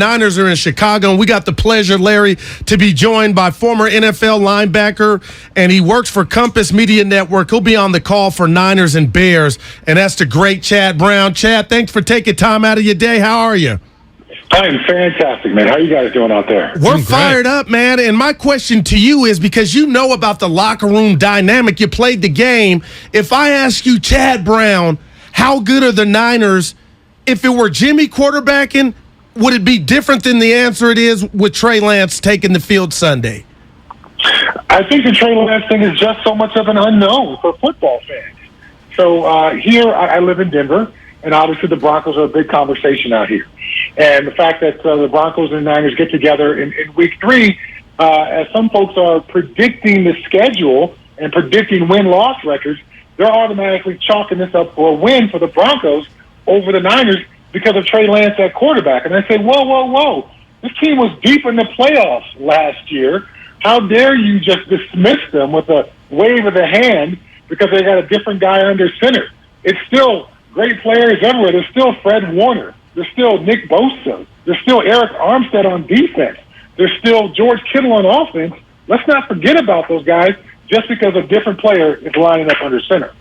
Niners are in Chicago, and we got the pleasure, Larry, to be joined by former NFL linebacker, and he works for Compass Media Network. He'll be on the call for Niners and Bears, and that's the great Chad Brown. Chad, thanks for taking time out of your day. How are you? I am fantastic, man. How are you guys doing out there? We're fired up, man, and my question to you is, because you know about the locker room dynamic, you played the game. If I ask you, Chad Brown, how good are the Niners? If it were Jimmy quarterbacking, would it be different than the answer it is with Trey Lance taking the field Sunday? I think the Trey Lance thing is just so much of an unknown for football fans. So here, I live in Denver, and obviously the Broncos are a big conversation out here. And the fact that the Broncos and the Niners get together in week 3, as some folks are predicting the schedule and predicting win-loss records, they're automatically chalking this up for a win for the Broncos over the Niners because of Trey Lance at quarterback. And I say, whoa. This team was deep in the playoffs last year. How dare you just dismiss them with a wave of the hand because they got a different guy under center? It's still great players everywhere. There's still Fred Warner. There's still Nick Bosa. There's still Eric Armstead on defense. There's still George Kittle on offense. Let's not forget about those guys just because a different player is lining up under center.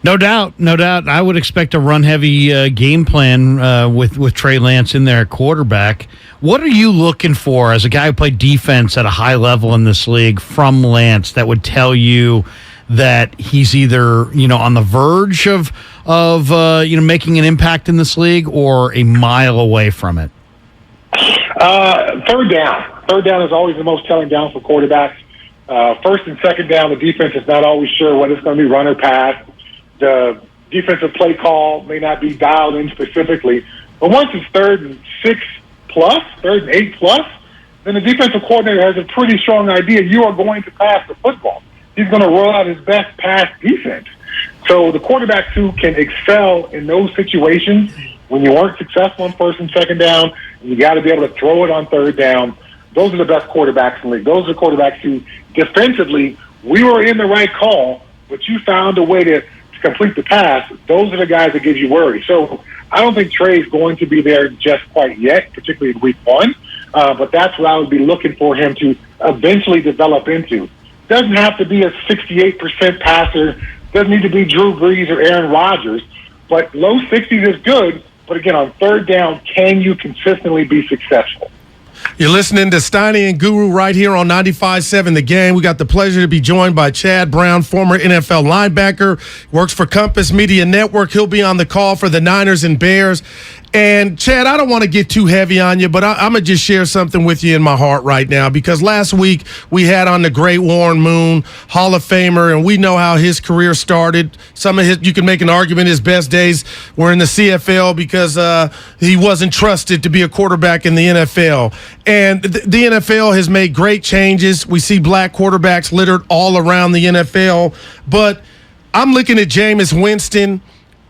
No doubt. I would expect a run-heavy game plan with Trey Lance in there at quarterback. What are you looking for as a guy who played defense at a high level in this league from Lance that would tell you that he's either on the verge of making an impact in this league or a mile away from it? Third down is always the most telling down for quarterbacks. First and second down, the defense is not always sure whether it's going to be run or pass. The defensive play call may not be dialed in specifically. But once it's 3rd and 6 plus, 3rd and 8 plus, then the defensive coordinator has a pretty strong idea you are going to pass the football. He's going to roll out his best pass defense. So the quarterbacks who can excel in those situations, when you aren't successful on 1st and 2nd down, and you got to be able to throw it on 3rd down, those are the best quarterbacks in the league. Those are quarterbacks who defensively, we were in the right call, but you found a way to complete the pass. Those are the guys that give you worry. So I don't think Trey's going to be there just quite yet, particularly in week 1. But that's what I would be looking for him to eventually develop into. Doesn't have to be a 68% passer. Doesn't need to be Drew Brees or Aaron Rodgers. But low 60s is good. But again, on 3rd down, can you consistently be successful? You're listening to Steiny and Guru right here on 95.7 The Game. We got the pleasure to be joined by Chad Brown, former NFL linebacker, works for Compass Media Network. He'll be on the call for the Niners and Bears. And, Chad, I don't want to get too heavy on you, but I'm going to just share something with you in my heart right now, because last week we had on the great Warren Moon, Hall of Famer, and we know how his career started. Some of his, you can make an argument his best days were in the CFL because he wasn't trusted to be a quarterback in the NFL. And the NFL has made great changes. We see black quarterbacks littered all around the NFL. But I'm looking at Jameis Winston.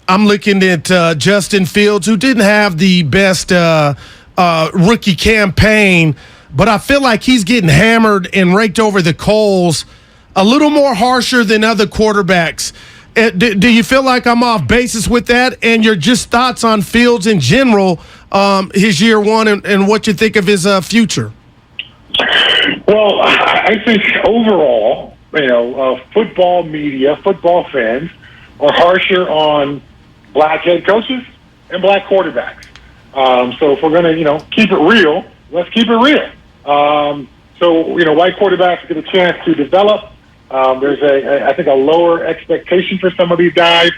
I'm looking at Justin Fields, who didn't have the best rookie campaign, but I feel like he's getting hammered and raked over the coals a little more harsher than other quarterbacks. Do you feel like I'm off basis with that? And your just thoughts on Fields in general, his year 1, and what you think of his future? Well, I think overall, football media, football fans are harsher on black head coaches and black quarterbacks. So if we're going to, keep it real, let's keep it real. White quarterbacks get a chance to develop. There's I think a lower expectation for some of these guys.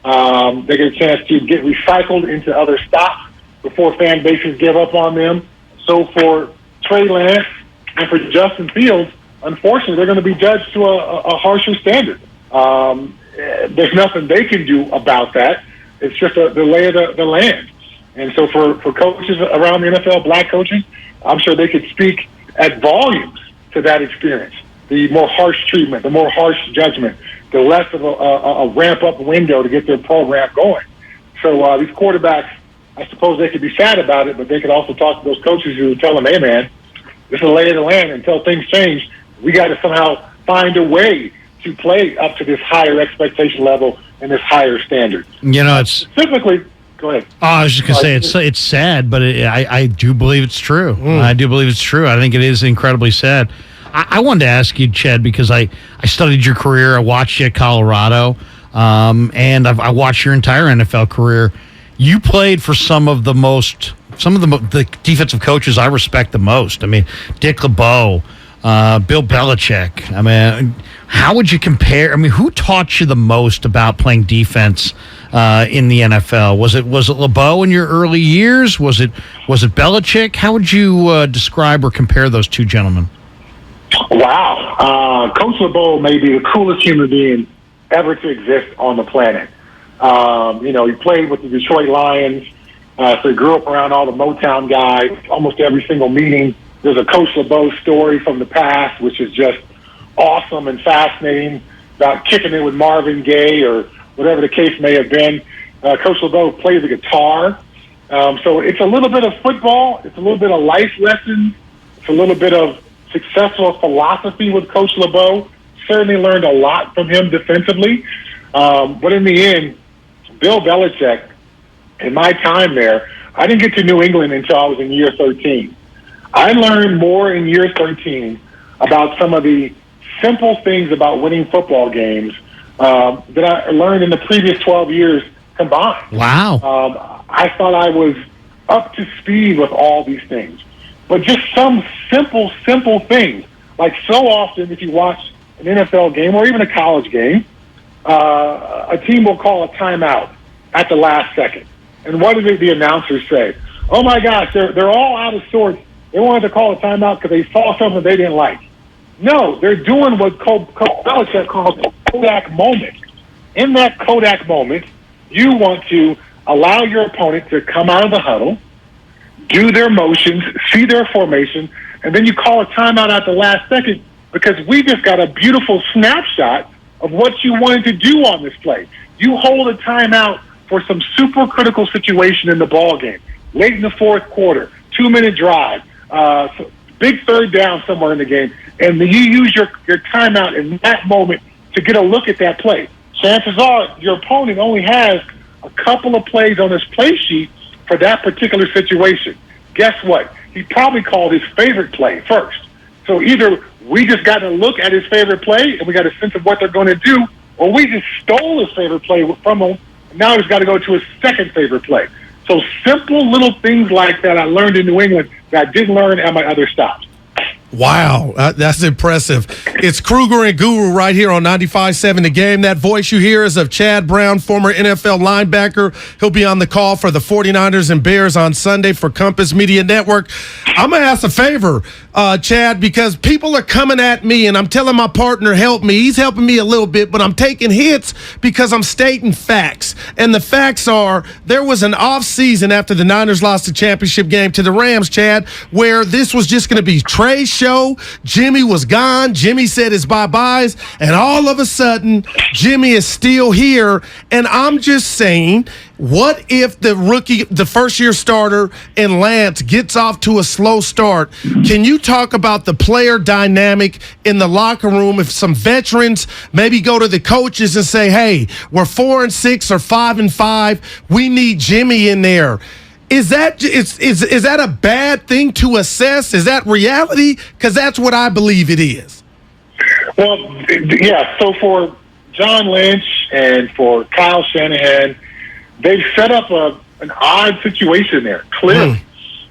They get a chance to get recycled into other stock before fan bases give up on them. So for Trey Lance and for Justin Fields, unfortunately, they're going to be judged to a harsher standard. There's nothing they can do about that. It's just the lay of the land. And so for coaches around the NFL, black coaches, I'm sure they could speak at volumes to that experience. The more harsh treatment, the more harsh judgment, the less of a ramp-up window to get their program going. So these quarterbacks, I suppose they could be sad about it, but they could also talk to those coaches who tell them, hey, man, this is the lay of the land. Until things change, we got to somehow find a way to play up to this higher expectation level and this higher standard. It's specifically Go ahead. Oh, I was just going to say it's sad, but I do believe it's true. I do believe it's true. I think it is incredibly sad. I wanted to ask you, Chad, because I studied your career. I watched you at Colorado, and I watched your entire NFL career. You played for some of the defensive coaches I respect the most. I mean, Dick LeBeau, Bill Belichick. I mean, how would you compare? I mean, who taught you the most about playing defense in the NFL? Was it LeBeau in your early years? Was it Belichick? How would you describe or compare those two gentlemen? Wow. Coach LeBeau may be the coolest human being ever to exist on the planet. He played with the Detroit Lions, so he grew up around all the Motown guys. Almost every single meeting, there's a Coach LeBeau story from the past, which is just awesome and fascinating, about kicking it with Marvin Gaye or whatever the case may have been. Coach LeBeau plays the guitar. So it's a little bit of football. It's a little bit of life lessons. It's a little bit of successful philosophy with Coach LeBeau. Certainly learned a lot from him defensively. But in the end, Bill Belichick, in my time there, I didn't get to New England until I was in year 13. I learned more in year 13 about some of the simple things about winning football games that I learned in the previous 12 years combined. Wow. I thought I was up to speed with all these things. But just some simple things. Like so often, if you watch an NFL game or even a college game, a team will call a timeout at the last second. And what did the announcers say? Oh, my gosh, they're all out of sorts. They wanted to call a timeout because they saw something they didn't like. No, they're doing what Coach Belichick calls a Kodak moment. In that Kodak moment, you want to allow your opponent to come out of the huddle, do their motions, see their formation, and then you call a timeout at the last second because we just got a beautiful snapshot of what you wanted to do on this play. You hold a timeout for some super critical situation in the ball game, late in the fourth quarter, 2-minute drive, big third down somewhere in the game, and then you use your timeout in that moment to get a look at that play. Chances are your opponent only has a couple of plays on his play sheet for that particular situation. Guess what? He probably called his favorite play first. So either we just got to look at his favorite play and we got a sense of what they're going to do, or we just stole his favorite play from him, and now he's got to go to his second favorite play. So simple little things like that I learned in New England that I didn't learn at my other stops. Wow, that's impressive. It's Kruger and Guru right here on 95.7 The Game. That voice you hear is of Chad Brown, former NFL linebacker. He'll be on the call for the 49ers and Bears on Sunday for Compass Media Network. I'm going to ask a favor, Chad, because people are coming at me, and I'm telling my partner, help me. He's helping me a little bit, but I'm taking hits because I'm stating facts. And the facts are there was an off season after the Niners lost the championship game to the Rams, Chad, where this was just going to be Trey's show. Jimmy was gone. Jimmy said his bye-byes, and all of a sudden, Jimmy is still here. And I'm just saying, what if the first-year starter in Lance gets off to a slow start? Can you talk about the player dynamic in the locker room if some veterans maybe go to the coaches and say, hey, we're 4-6 or 5-5, we need Jimmy in there? Is that a bad thing to assess? Is that reality? Because that's what I believe it is. Well, yeah, so for John Lynch and for Kyle Shanahan, they've set up an odd situation there, clearly.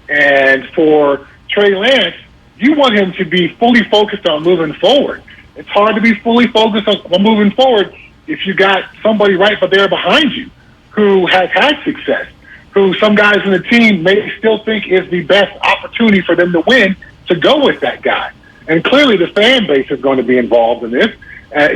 And for Trey Lance, you want him to be fully focused on moving forward. It's hard to be fully focused on moving forward if you got somebody right there behind you who has had success, who some guys in the team may still think is the best opportunity for them to win, to go with that guy. And clearly the fan base is going to be involved in this.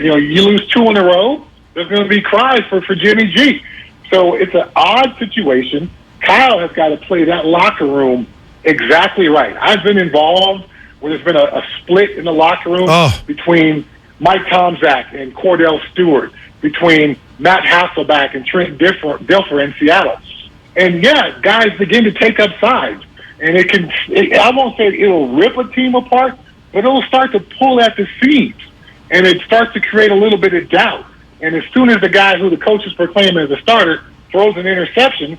You lose 2 in a row, there's going to be cries for Jimmy G. So it's an odd situation. Kyle has got to play that locker room exactly right. I've been involved where there's been a split in the locker room between Mike Tomczak and Cordell Stewart, between Matt Hasselbeck and Trent Dilfer in Seattle. And, yeah, guys begin to take up sides. And I won't say it'll rip a team apart, but it'll start to pull at the seams. And it starts to create a little bit of doubt. And as soon as the guy who the coaches proclaim as a starter throws an interception,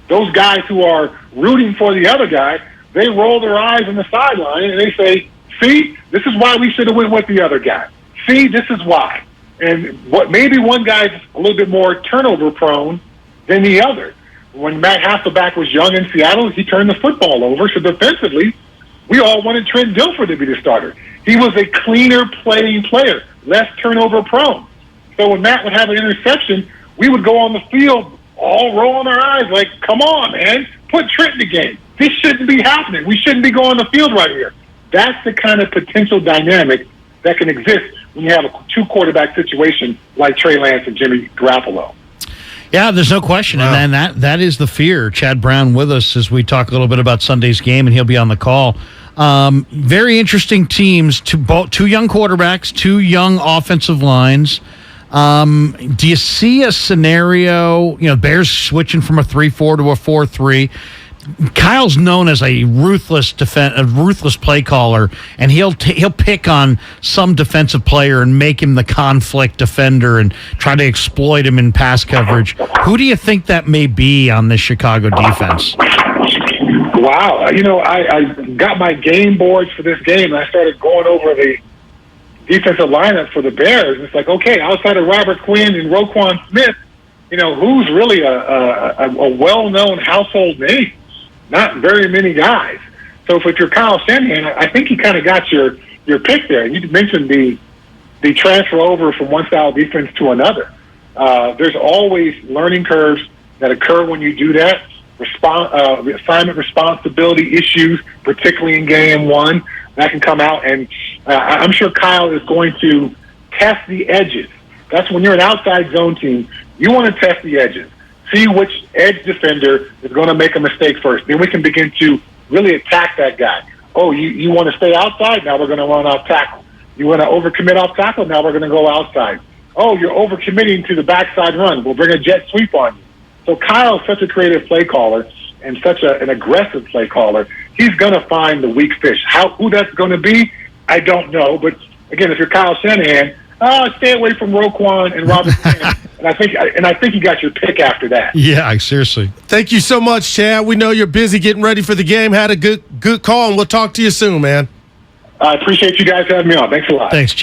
those guys who are rooting for the other guy, they roll their eyes on the sideline and they say, see, this is why we should have went with the other guy. See, this is why. And what maybe one guy's a little bit more turnover prone than the other. When Matt Hasselbeck was young in Seattle, he turned the football over. So defensively, we all wanted Trent Dilfer to be the starter. He was a cleaner playing player, less turnover prone. So when Matt would have an interception, we would go on the field all rolling our eyes like, come on, man, put Trent in the game. This shouldn't be happening. We shouldn't be going on the field right here. That's the kind of potential dynamic that can exist when you have a two-quarterback situation like Trey Lance and Jimmy Garoppolo. Yeah, there's no question. Wow. And then that is the fear. Chad Brown with us as we talk a little bit about Sunday's game, and he'll be on the call. Very interesting teams, two young quarterbacks, two young offensive lines. Do you see a scenario, Bears switching from a 3-4 to a 4-3? Kyle's known as a ruthless play caller, and he'll pick on some defensive player and make him the conflict defender and try to exploit him in pass coverage. Who do you think that may be on this Chicago defense? Wow. I got my game boards for this game, and I started going over the defensive lineup for the Bears. It's like, okay, outside of Robert Quinn and Roquan Smith, who's really a well-known household name? Not very many guys. So if you're Kyle Shanahan, I think you kind of got your pick there. You mentioned the transfer over from one style of defense to another. There's always learning curves that occur when you do that. Assignment responsibility issues, particularly in game one, that can come out. And I'm sure Kyle is going to test the edges. That's when you're an outside zone team. You want to test the edges. See which edge defender is going to make a mistake first. Then we can begin to really attack that guy. Oh, you want to stay outside? Now we're going to run off tackle. You want to overcommit off tackle? Now we're going to go outside. Oh, you're overcommitting to the backside run. We'll bring a jet sweep on you. So Kyle's such a creative play caller and such an aggressive play caller. He's going to find the weak fish. Who that's going to be, I don't know. But, again, if you're Kyle Shanahan, stay away from Roquan and Robert Quinn. And I think you got your pick after that. Yeah, seriously. Thank you so much, Chad. We know you're busy getting ready for the game. Had a good call, and we'll talk to you soon, man. I appreciate you guys having me on. Thanks a lot. Thanks, Chad.